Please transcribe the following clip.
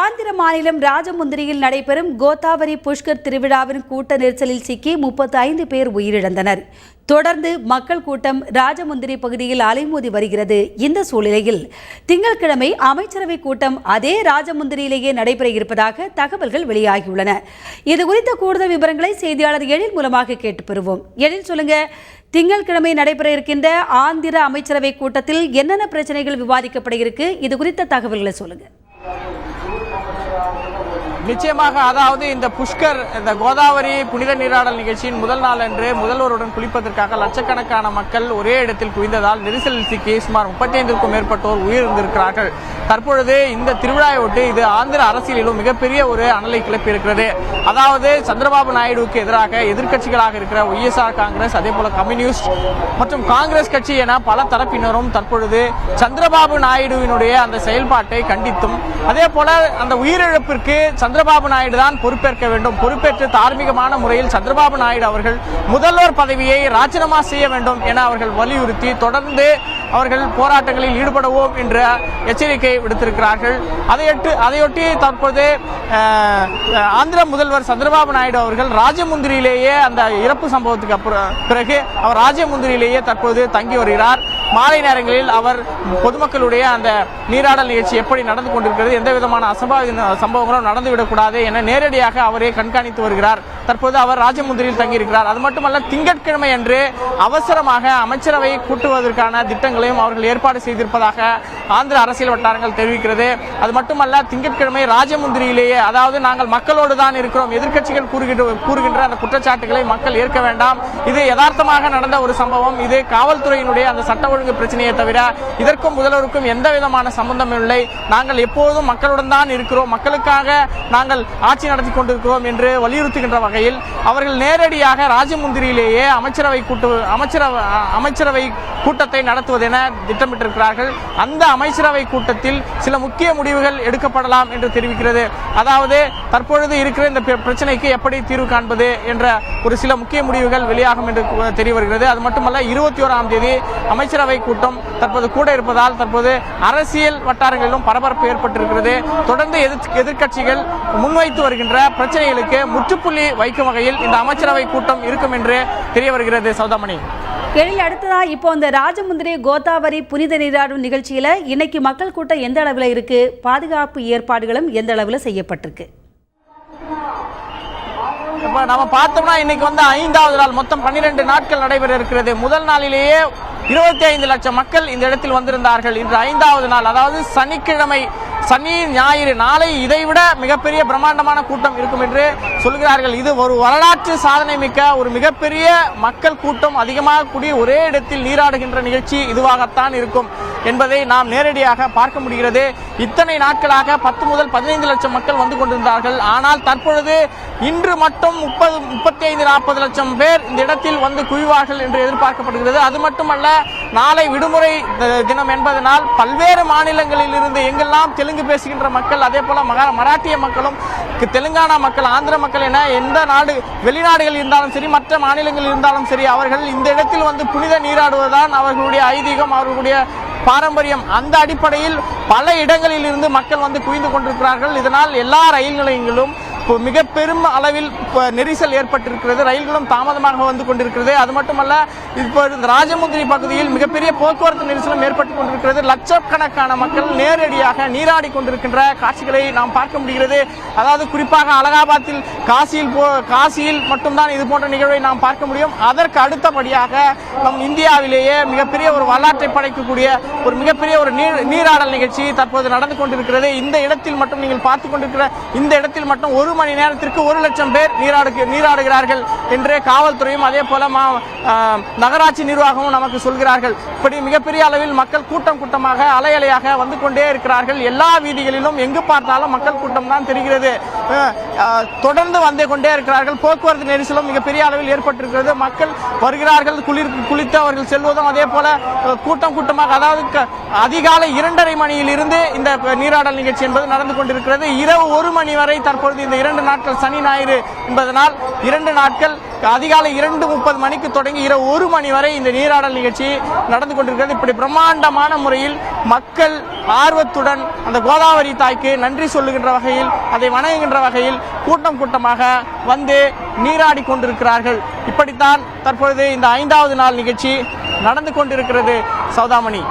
ஆந்திர மாநிலம் ராஜமுந்திரியில் நடைபெறும் கோதாவரி புஷ்கர் திருவிழாவின் கூட்ட நெரிசலில் சிக்கி 35 பேர் உயிரிழந்தனர். தொடர்ந்து மக்கள் கூட்டம் ராஜமுந்திரி பகுதியில் அலைமோதி வருகிறது. இந்த சூழ்நிலையில் திங்கட்கிழமை அமைச்சரவை கூட்டம் அதே ராஜமுந்திரியிலேயே நடைபெற இருப்பதாக தகவல்கள் வெளியாகியுள்ளன. இதுகுறித்த கூடுதல் விவரங்களை செய்தியாளர் எழில் மூலமாக கேட்டு பெறுவோம். எழில், சொல்லுங்க, திங்கட்கிழமை நடைபெற இருக்கின்ற ஆந்திர அமைச்சரவை கூட்டத்தில் என்னென்ன பிரச்சனைகள் விவாதிக்கப்பட இருக்கு? இது குறித்த தகவல்களை சொல்லுங்க. நிச்சயமாக, அதாவது இந்த புஷ்கர், இந்த கோதாவரி புனித நீராடல் நிகழ்ச்சியின் முதல் நாள் அன்று முதல்வருடன் குளிப்பதற்காக லட்சக்கணக்கான மக்கள் ஒரே இடத்தில் குவிந்ததால் நெரிசலில் சிக்கி சுமார் 35க்கும் மேற்பட்டோர் உயிரிழந்திருக்கிறார்கள். தற்பொழுது இந்த திருவிழாவை ஒட்டி இது ஆந்திர அரசியலிலும் மிகப்பெரிய ஒரு அனலை கிளப்பியிருக்கிறது. அதாவது சந்திரபாபு நாயுடுவுக்கு எதிராக எதிர்க்கட்சிகளாக இருக்கிற ஒய்எஸ்ஆர் காங்கிரஸ், அதே போல கம்யூனிஸ்ட் மற்றும் காங்கிரஸ் கட்சி என பல தரப்பினரும் தற்பொழுது சந்திரபாபு நாயுடுவினுடைய அந்த செயல்பாட்டை கண்டித்தும், அதே போல அந்த உயிரிழப்பிற்கு சந்திரபாபு நாயுடு தான் பொறுப்பேற்க வேண்டும், பொறுப்பேற்று தார்மீகமான முறையில் சந்திரபாபு நாயுடு அவர்கள் முதல்வர் பதவியை ராஜினாமா செய்ய வேண்டும் என அவர்கள் வலியுறுத்தி தொடர்ந்து அவர்கள் போராட்டங்களில் ஈடுபடுவோம் என்ற எச்சரிக்கை விடுத்திருக்கிறார்கள். அதையொட்டி தற்போது ஆந்திர முதல்வர் சந்திரபாபு நாயுடு அவர்கள் ராஜமுந்திரியிலேயே அந்த இறப்பு சம்பவத்துக்கு பிறகு அவர் ராஜமுந்திரியிலேயே தற்போது தங்கி வருகிறார். மாலை நேரங்களில் அவர் பொதுமக்களுடைய அந்த நீராடல் நிகழ்ச்சி எப்படி நடந்து கொண்டிருக்கிறது, எந்த விதமான சம்பவங்களும் நடந்துவிடக்கூடாது என நேரடியாக அவரே கண்காணித்து வருகிறார். தற்போது அவர் ராஜமுந்திரியில் தங்கியிருக்கிறார். அது மட்டுமல்ல, திங்கட்கிழமை அன்று அவசரமாக அமைச்சரவை கூட்டுவதற்கான திட்டங்களையும் அவர்கள் ஏற்பாடு செய்திருப்பதாக ஆந்திர அரசியல் வட்டாரங்கள் தெரிவிக்கிறது. அது மட்டுமல்ல, திங்கட்கிழமை ராஜமுந்திரியிலேயே, அதாவது நாங்கள் மக்களோடு தான் இருக்கிறோம், எதிர்க்கட்சிகள் கூறுகின்ற அந்த குற்றச்சாட்டுகளை மக்கள் ஏற்க வேண்டாம், இது யதார்த்தமாக நடந்த ஒரு சம்பவம், இது காவல்துறையினுடைய அந்த சட்ட ஒழுங்கு பிரச்சனையை தவிர இதற்கும் முதல்வருக்கும் எந்த விதமான சம்பந்தம் இல்லை, நாங்கள் எப்போதும் மக்களுடன் தான் இருக்கிறோம், மக்களுக்காக நாங்கள் ஆட்சி நடத்தி கொண்டிருக்கிறோம் என்று வலியுறுத்துகின்ற வகையில் அவர்கள் நேரடியாக ராஜமுந்திரியிலேயே அமைச்சரவை கூட்டத்தை நடத்துவதென திட்டமிட்டிருக்கிறார்கள். அந்த அமைச்சரவை கூட்டத்தில் சில முக்கிய முடிவுகள் எடுக்கப்படலாம் என்று தெரிவிக்கிறது. அதாவது தற்பொழுது இருக்கிற இந்த பிரச்சனைக்கு எப்படி தீர்வு காண்பது என்ற ஒரு சில முக்கிய முடிவுகள் வெளியாகும் என்று தெரிய வருகிறது. அது மட்டுமல்ல, 21ஆம் தேதி அமைச்சரவை கூட்டம் தற்போது கூட இருப்பதால் தற்போது அரசியல் வட்டாரங்களிலும் பரபரப்பு ஏற்பட்டிருக்கிறது. தொடர்ந்து எதிர்க்கட்சிகள் முன்வைத்து வருகின்ற பிரச்சனைகளுக்கு முற்றுப்புள்ளி வைக்கும் வகையில் இந்த அமைச்சரவை கூட்டம் இருக்கும் என்று தெரிய வருகிறது. சௌதாமணி, எழில், அடுத்ததா இப்போ இந்த ராஜமுந்திரி கோதாவரி புனித நீராடும் நிகழ்ச்சியில இன்னைக்கு மக்கள் கூட்டம் எந்த அளவில் இருக்கு, பாதுகாப்பு ஏற்பாடுகளும் எந்த அளவில் செய்யப்பட்டிருக்கு? நம்ம பார்த்தோம்னா இன்னைக்கு 5வது நாள், மொத்தம் 12 நாட்கள் நடைபெற இருக்கிறது. முதல் நாளிலேயே 25 லட்சம் மக்கள் இந்த இடத்தில் வந்திருந்தார்கள். இன்று 5வது நாள், அதாவது சனிக்கிழமை, சனி ஞாயிறு, நாளை இதைவிட மிகப்பெரிய பிரம்மாண்டமான கூட்டம் இருக்கும் என்று சொல்கிறார்கள். இது ஒரு வரலாற்று சாதனை மிக்க ஒரு மிகப்பெரிய மக்கள் கூட்டம் அதிகமாக கூடி ஒரே இடத்தில் நீராடுகின்ற நிகழ்ச்சி இதுவாகத்தான் இருக்கும் என்பதை நாம் நேரடியாக பார்க்க முடிகிறது. இத்தனை நாட்களாக 10 முதல் 15 லட்சம் மக்கள் வந்து கொண்டிருந்தார்கள். ஆனால் தற்பொழுது இன்று மட்டும் 35-40 லட்சம் பேர் இந்த இடத்தில் வந்து குவிவார்கள் என்று எதிர்பார்க்கப்படுகிறது. அது மட்டுமல்ல, நாளை விடுமுறை தினம் என்பதனால் பல்வேறு மாநிலங்களில் இருந்து எங்கெல்லாம் தெலுங்கு பேசுகின்ற மக்கள், அதே போல மராட்டிய மக்களும், தெலுங்கானா மக்கள், ஆந்திர மக்கள் என எந்த நாடு வெளிநாடுகள் இருந்தாலும் சரி, மற்ற மாநிலங்கள் இருந்தாலும் சரி, அவர்கள் இந்த இடத்தில் வந்து புனித நீராடுவதுதான் அவர்களுடைய ஐதீகம், அவர்களுடைய பாரம்பரியம். அந்த அடிப்படையில் பல இடங்களில் இருந்து மக்கள் வந்து குவிந்து கொண்டிருக்கிறார்கள். இதனால் எல்லா ரயில் நிலையங்களும் மிக பெரும் அளவில் நெரிசல் ஏற்பட்டிருக்கிறது. ரயில்களும் தாமதமாக வந்து கொண்டிருக்கிறது. அது மட்டுமல்ல, இப்போ இந்த ராஜமுந்திரி பகுதியில் மிகப்பெரிய போக்குவரத்து நெரிசலும் ஏற்பட்டுக் கொண்டிருக்கிறது. லட்சக்கணக்கான மக்கள் நேரடியாக நீராடி கொண்டிருக்கின்ற காட்சிகளை நாம் பார்க்க முடிகிறது. அதாவது குறிப்பாக அலகாபாத்தில், காசியில் மட்டும்தான் இது போன்ற நிகழ்வை நாம் பார்க்க முடியும். அதற்கு அடுத்தபடியாக நம் இந்தியாவிலேயே மிகப்பெரிய ஒரு வரலாற்றை படைக்கக்கூடிய ஒரு மிகப்பெரிய ஒரு நீராடல் நிகழ்ச்சி தற்போது நடந்து கொண்டிருக்கிறது. இந்த இடத்தில் மட்டும் நீங்கள் பார்த்துக் கொண்டிருக்கிற இந்த இடத்தில் மட்டும் 1 மணி நேரத்திற்கு 1 லட்சம் பேர் நீராடுகிறார்கள் என்று காவல்துறையும் அதே போல நகராட்சி நிர்வாகமும் நமக்கு சொல்கிறார்கள். இப்படி மிகப்பெரிய அளவில் மக்கள் கூட்டமாக அலையாக வந்து கொண்டே இருக்கிறார்கள். எல்லா வீதிகளிலும் எங்கு பார்த்தாலும் மக்கள் கூட்டம் தான் தெரிகிறது. தொடர்ந்து வந்து கொண்டே இருக்கிறார்கள். போக்குவரத்து நெரிசலும் மிகப்பெரிய அளவில் ஏற்பட்டிருக்கிறது. மக்கள் வருகிறார்கள், குளித்து அவர்கள் செல்வதும் அதே போல கூட்டமாக, அதாவது அதிகாலை 2:30 மணியில் இருந்து இந்த நீராடல் நிகழ்ச்சி என்பது நடந்து கொண்டிருக்கிறது. இரவு 1 மணி வரை தற்பொழுது இந்த 2 நாட்கள், சனி ஞாயிறு என்பதனால் 2 நாட்கள் அதிகாலை 2:30 மணிக்கு தொடங்கி இரவு 1 மணி வரை இந்த நீராடல் நிகழ்ச்சி நடந்து கொண்டிருக்கிறது. இப்படி பிரம்மாண்டமான முறையில் மக்கள் ஆர்வத்துடன் அந்த கோதாவரி தாய்க்கு நன்றி சொல்லுகின்ற வகையில், அதை வணங்குகின்ற வகையில் கூட்டம் கூட்டமாக வந்து நீராடி கொண்டிருக்கிறார்கள். இப்படித்தான் தற்பொழுது இந்த 5வது நாள் நிகழ்ச்சி நடந்து கொண்டிருக்கிறது. சௌதாமணி.